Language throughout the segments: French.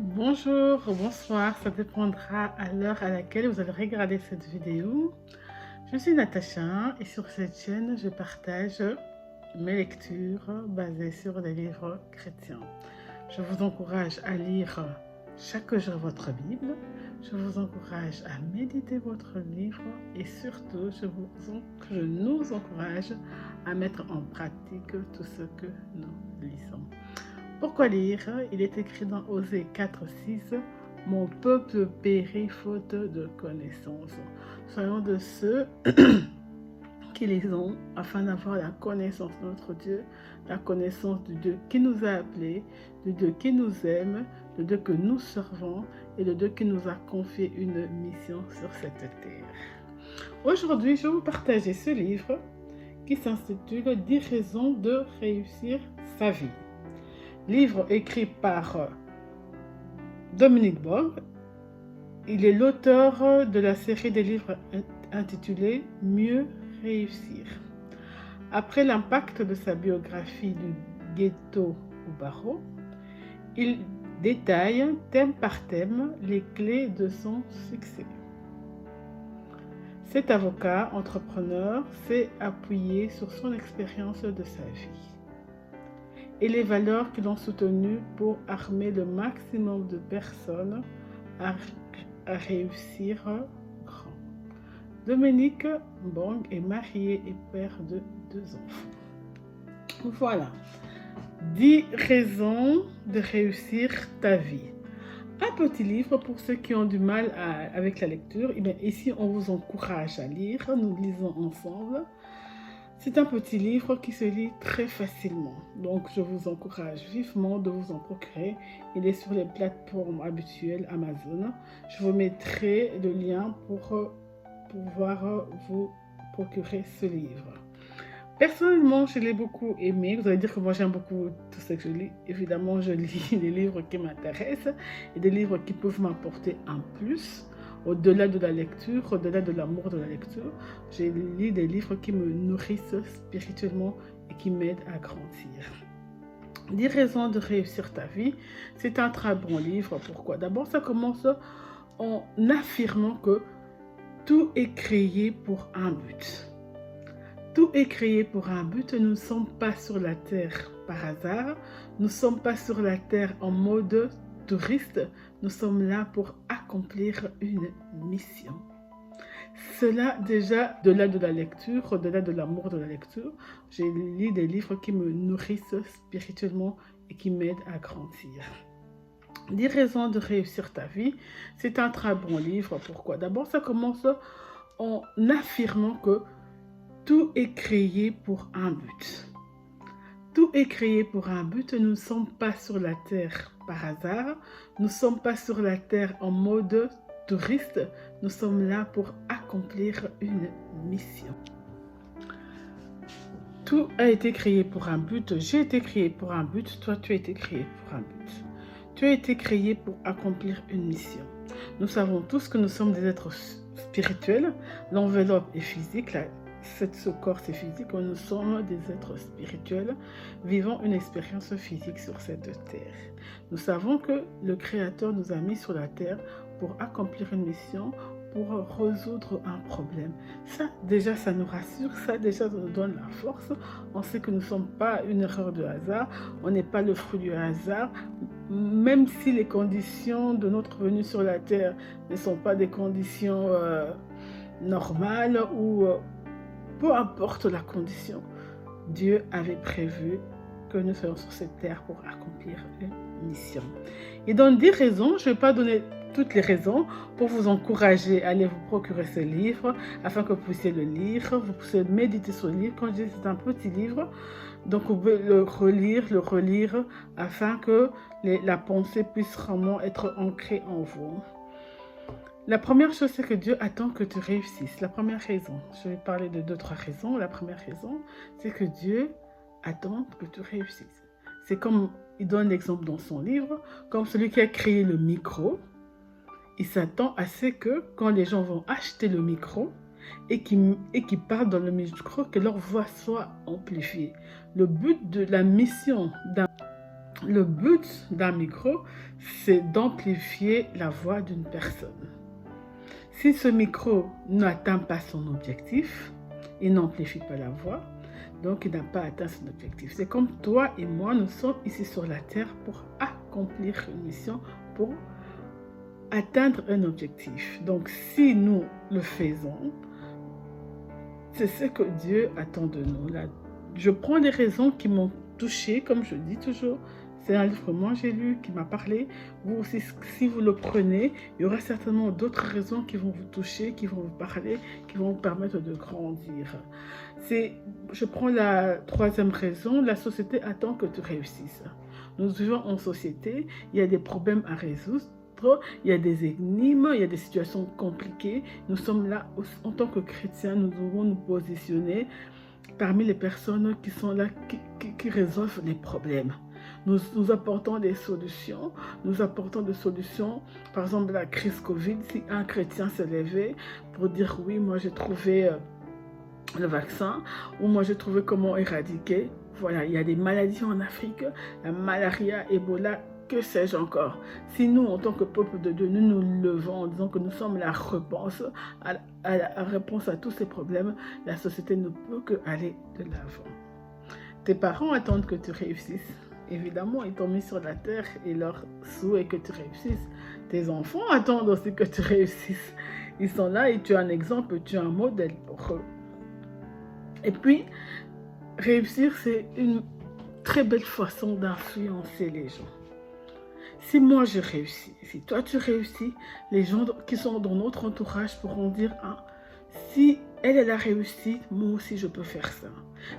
Bonjour, bonsoir, ça dépendra à l'heure à laquelle vous allez regarder cette vidéo. Je suis Natacha et sur cette chaîne, je partage mes lectures basées sur des livres chrétiens. Je vous encourage à lire chaque jour votre Bible. Je vous encourage à méditer votre livre et surtout, je nous encourage à mettre en pratique tout ce que nous lisons. Pourquoi lire? Il est écrit dans Osée 4:6, « Mon peuple périt faute de connaissance. » Soyons de ceux qui lisons afin d'avoir la connaissance de notre Dieu, la connaissance du Dieu qui nous a appelés, du Dieu qui nous aime, du Dieu que nous servons et le Dieu qui nous a confié une mission sur cette terre. Aujourd'hui, je vais vous partager ce livre qui s'intitule « 10 raisons de réussir sa vie ». Livre écrit par Dominique Borg. Il est l'auteur de la série des livres intitulée « Mieux réussir ». Après l'impact de sa biographie du ghetto au barreau, il détaille thème par thème les clés de son succès. Cet avocat entrepreneur s'est appuyé sur son expérience de sa vie et les valeurs qui l'ont soutenu pour armer le maximum de personnes à réussir grand. Dominique Borg est marié et père de 2 enfants. Voilà, 10 raisons de réussir ta vie. Un petit livre pour ceux qui ont du mal avec la lecture. Et bien, ici, on vous encourage à lire. Nous lisons ensemble. C'est un petit livre qui se lit très facilement, donc je vous encourage vivement de vous en procurer. Il est sur les plateformes habituelles Amazon. Je vous mettrai le lien pour pouvoir vous procurer ce livre. Personnellement, je l'ai beaucoup aimé. Vous allez dire que moi j'aime beaucoup tout ce que je lis. Évidemment, je lis des livres qui m'intéressent et des livres qui peuvent m'apporter un plus. Au-delà de la lecture, au-delà de l'amour de la lecture, j'ai lu des livres qui me nourrissent spirituellement et qui m'aident à grandir. 10 raisons de réussir ta vie, c'est un très bon livre. Pourquoi? D'abord, ça commence en affirmant que tout est créé pour un but. Tout est créé pour un but. Nous ne sommes pas sur la terre par hasard. Nous ne sommes pas sur la terre en mode touriste. Nous sommes là pour accomplir une mission. Cela déjà, au-delà de la lecture, au-delà de l'amour de la lecture, j'ai lu des livres qui me nourrissent spirituellement et qui m'aident à grandir. 10 raisons de réussir ta vie, c'est un très bon livre. Pourquoi? D'abord, ça commence en affirmant que tout est créé pour un but. Tout est créé pour un but. Nous ne sommes pas sur la terre par hasard. Nous ne sommes pas sur la terre en mode touriste. Nous sommes là pour accomplir une mission. Tout a été créé pour un but. J'ai été créé pour un but. Toi, tu as été créé pour un but. Tu as été créé pour accomplir une mission. Nous savons tous que nous sommes des êtres spirituels. L'enveloppe est physique. Ce corps, c'est physique. Nous sommes des êtres spirituels vivant une expérience physique sur cette terre. Nous savons que le Créateur nous a mis sur la terre pour accomplir une mission, pour résoudre un problème. Ça, déjà, ça nous rassure. Ça, déjà, ça nous donne la force. On sait que nous ne sommes pas une erreur de hasard. On n'est pas le fruit du hasard. Même si les conditions de notre venue sur la terre ne sont pas des conditions normales ou peu importe la condition, Dieu avait prévu que nous soyons sur cette terre pour accomplir une mission. Et dans 10 raisons, je ne vais pas donner toutes les raisons pour vous encourager à aller vous procurer ce livre afin que vous puissiez le lire, vous puissiez méditer sur le livre. Quand je dis c'est un petit livre, donc vous pouvez le relire afin que la pensée puisse vraiment être ancrée en vous. La première chose, c'est que Dieu attend que tu réussisses. La première raison, je vais parler de 2-3 raisons. La première raison, c'est que Dieu attend que tu réussisses. C'est comme, il donne l'exemple dans son livre, comme celui qui a créé le micro. Il s'attend à ce que quand les gens vont acheter le micro et qui parlent dans le micro, que leur voix soit amplifiée. Le but de la mission Le but d'un micro, c'est d'amplifier la voix d'une personne. Si ce micro n'atteint pas son objectif, il n'amplifie pas la voix, donc il n'a pas atteint son objectif. C'est comme toi et moi, nous sommes ici sur la terre pour accomplir une mission, pour atteindre un objectif. Donc si nous le faisons, c'est ce que Dieu attend de nous. Là, je prends des raisons qui m'ont touché, comme je dis toujours. C'est un livre que moi j'ai lu, qui m'a parlé. Vous aussi, si vous le prenez, il y aura certainement d'autres raisons qui vont vous toucher, qui vont vous parler, qui vont vous permettre de grandir. Je prends la troisième raison, la société attend que tu réussisses. Nous vivons en société, il y a des problèmes à résoudre, il y a des énigmes, il y a des situations compliquées. Nous sommes là, en tant que chrétiens, nous devons nous positionner parmi les personnes qui sont là, qui résolvent les problèmes. Nous apportons des solutions. Nous apportons des solutions. Par exemple, la crise Covid, si un chrétien se levait pour dire oui, moi j'ai trouvé le vaccin, ou moi j'ai trouvé comment éradiquer. Voilà, il y a des maladies en Afrique, la malaria, Ebola, que sais-je encore. Si nous, en tant que peuple de Dieu, nous nous levons en disant que nous sommes la réponse à tous ces problèmes, la société ne peut qu'aller de l'avant. Tes parents attendent que tu réussisses. Évidemment, ils t'ont mis sur la terre et leur souhait est que tu réussisses. Tes enfants attendent aussi que tu réussisses. Ils sont là et tu es un exemple, tu es un modèle pour eux. Et puis, réussir, c'est une très belle façon d'influencer les gens. Si moi je réussis, si toi tu réussis, les gens qui sont dans notre entourage pourront dire ah, si elle a réussi, moi aussi je peux faire ça.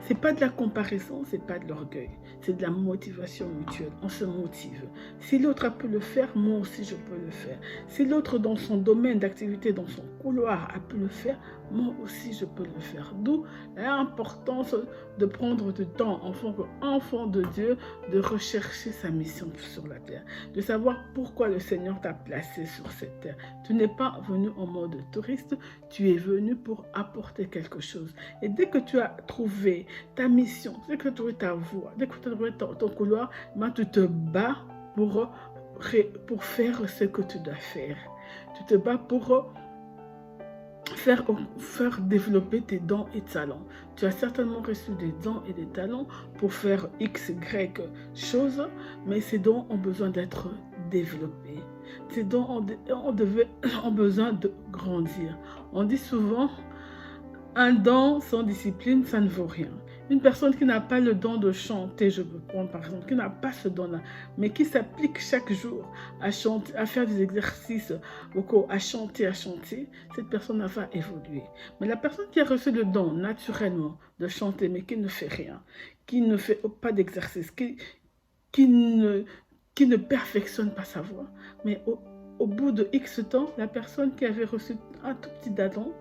C'est pas de la comparaison, c'est pas de l'orgueil, c'est de la motivation mutuelle. On se motive. Si l'autre a pu le faire, moi aussi je peux le faire. Si l'autre dans son domaine d'activité, dans son couloir a pu le faire, moi aussi je peux le faire. D'où l'importance de prendre du temps en tant qu'enfant de Dieu, de rechercher sa mission sur la terre, de savoir pourquoi le Seigneur t'a placé sur cette terre. Tu n'es pas venu en mode touriste, tu es venu pour apporter quelque chose. Et dès que tu as trouvé ta mission, dès que tu as trouvé ta voie, dès que tu as trouvé ton couloir, tu te bats pour faire ce que tu dois faire. Tu te bats pour faire développer tes dons et talents. Tu as certainement reçu des dons et des talents pour faire X, Y choses, mais ces dons ont besoin d'être développés. Ces dons ont besoin de grandir. On dit souvent, un don sans discipline, ça ne vaut rien. Une personne qui n'a pas le don de chanter, je peux prendre par exemple, qui n'a pas ce don-là, mais qui s'applique chaque jour à chanter, à faire des exercices vocaux, à chanter, cette personne va évoluer. Mais la personne qui a reçu le don naturellement de chanter, mais qui ne fait rien, qui ne fait pas d'exercice, qui ne perfectionne pas sa voix, mais au bout de X temps, la personne qui avait reçu un tout petit talent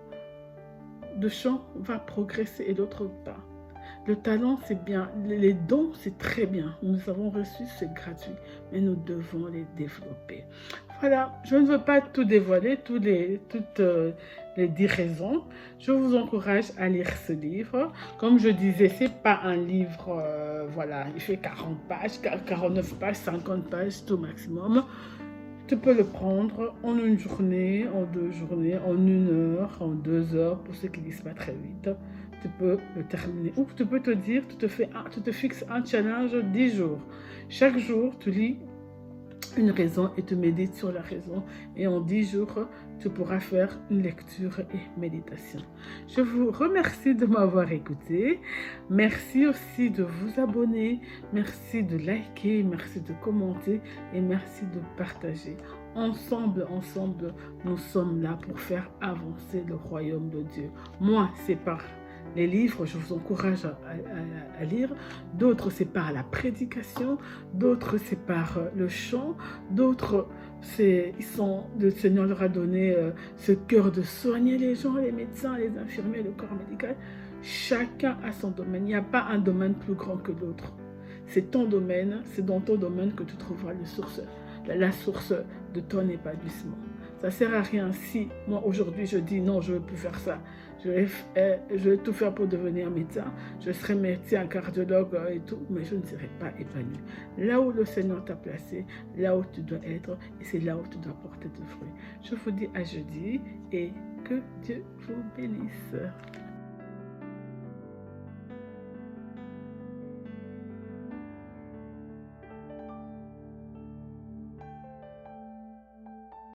de chant va progresser et l'autre pas. Le talent, c'est bien. Les dons, c'est très bien. Nous avons reçu, c'est gratuit. Mais nous devons les développer. Voilà, je ne veux pas tout dévoiler, toutes les 10 raisons. Je vous encourage à lire ce livre. Comme je disais, ce n'est pas un livre, voilà, il fait 40 pages, 49 pages, 50 pages, tout maximum. Tu peux le prendre en une journée, en 2 journées, en 1 heure, en 2 heures, pour ceux qui ne lisent pas très vite. Tu peux le terminer. Ou tu peux te dire, tu te fixes un challenge 10 jours. Chaque jour, tu lis une raison et tu médites sur la raison. Et en 10 jours, tu pourras faire une lecture et méditation. Je vous remercie de m'avoir écouté. Merci aussi de vous abonner. Merci de liker, merci de commenter et merci de partager. Ensemble, nous sommes là pour faire avancer le royaume de Dieu. Moi, c'est par les livres, je vous encourage à lire. D'autres, c'est par la prédication. D'autres, c'est par le chant. D'autres, le Seigneur leur a donné ce cœur de soigner les gens, les médecins, les infirmiers, le corps médical. Chacun a son domaine. Il n'y a pas un domaine plus grand que l'autre. C'est ton domaine, c'est dans ton domaine que tu trouveras la source de ton épanouissement. Ça sert à rien si moi aujourd'hui je dis non, je ne veux plus faire ça. Je vais tout faire pour devenir médecin. Je serai médecin, cardiologue et tout, mais je ne serai pas épanoui. Là où le Seigneur t'a placé, là où tu dois être, et c'est là où tu dois porter tes fruits. Je vous dis à jeudi et que Dieu vous bénisse.